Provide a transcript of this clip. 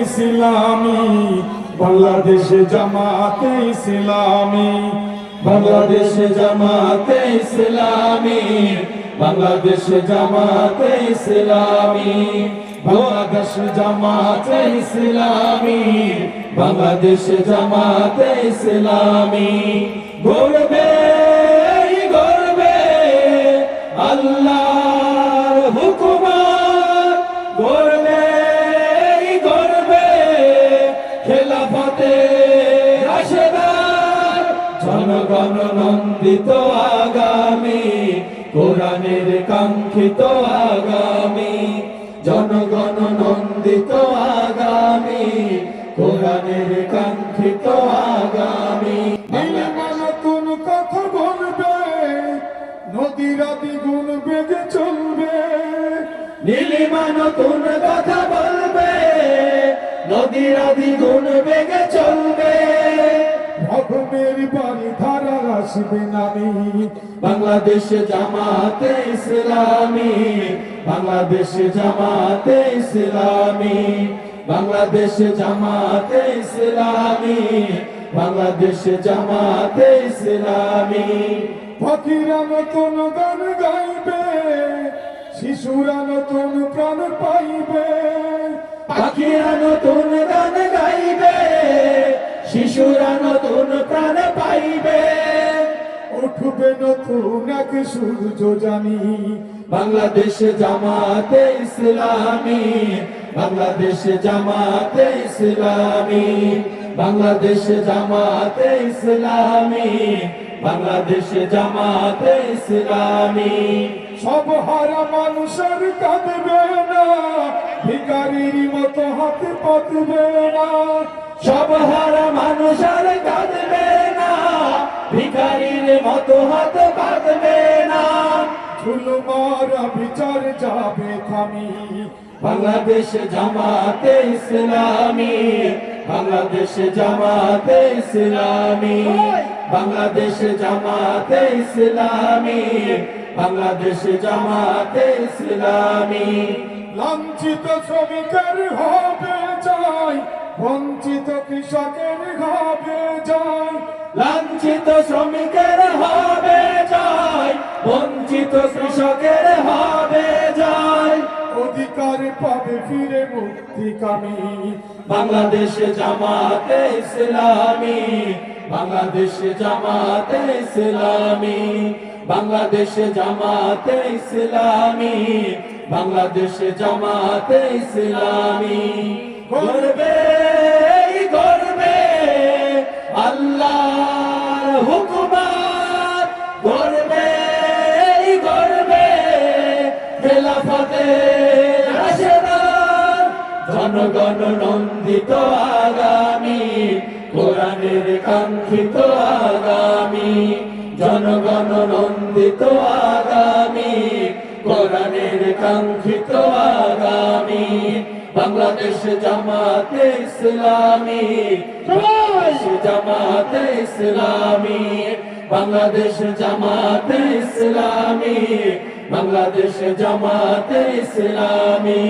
ইসলামী বাংলাদেশ জামাতে ইসলামী, বাংলাদেশ জামাতে ইসলামী, বাংলাদেশ জামাতে ইসলামী, বাংলাদেশ জামাতে ইসলামী, বাংলাদেশ জামাতে ইসলামী। গর্বে গর্বে আল্লাহর হুকুমত, গর্বে গর্বে খেলাফতে রাশেদার, জনগণ নন্দিত আগামী, কোরআনের কাঙ্ক্ষিত আগামী, জনগণ নন্দিত আগামী, কোরআনের কাঙ্ক্ষিত আগামী। নতুন কথা বলবে, নদীরা দ্বিগুণ বেগে চলবে, নীলিমা নতুন কথা বলবে, নদীরা দ্বিগুণ বেগে চলবে, রকমের বাড়ি ধারা আসবে নামি, বাংলাদেশ জামাতে ইসলামী, বাংলাদেশ জামাতে ইসলামী, বাংলাদেশ জামাতে ইসলামী, বাংলাদেশ জামাতে ইসলামী। ফকিরা নতুন গান গাইবে, শিশুরা নতুন প্রাণ পাইবে, পাখিরা নতুন গান গাইবে, শিশুরা নতুন প্রাণ পাইবে, উঠবে নতুন এক সূর্য জানি, বাংলাদেশ জামাতে ইসলামী, বাংলাদেশ জামাতে ইসলামী, বাংলাদেশ জামাতে ইসলামী, বাংলাদেশ জামাতে ইসলামী। সব হারা মানুষের কাঁদবে না, ভিখারির মতো হাত পাতবে না, সব হারা মানুষের কাঁদবে না, ভিখারির মতো হাত পাতবে না, ঝুলমারা বিচার যাবে থামি, বাংলাদেশ জামাতে ইসলামী, বাংলাদেশ জামাতে ইসলামী, বাংলাদেশ জামাতে ইসলামী, বাংলাদেশ জামাতে ইসলামী। লাঞ্ছিত শ্রমিকের হবে জয়, বঞ্চিত কৃষকের হবে জয়, লাঞ্ছিত শ্রমিকের হবে জয়, বঞ্চিত কৃষকের হবে জয়, অধিকার পাবে ফিরে মুক্তিকামী, বাংলাদেশ জামাতে ইসলামী, বাংলাদেশ জামাতে ইসলামী, বাংলাদেশ জামাতে ইসলামী, বাংলাদেশ জামাতে ইসলামী। গর্বে গর্বে আল্লাহর হুকুমত, গর্বে গর্বে খেলাফতে রাশেদার, জনগণ নন্দিত আগামী, কোরআনের কাঙ্ক্ষিত আগামী, জনগণ নন্দিত আগামী, কোরআনের কাঙ্ক্ষিত আগামী। বাংলাদেশ জামাতে ইসলামী, বাংলাদেশ জামাতে ইসলামী, বাংলাদেশ জামাতে ইসলামী, বাংলাদেশ জামাতে ইসলামী।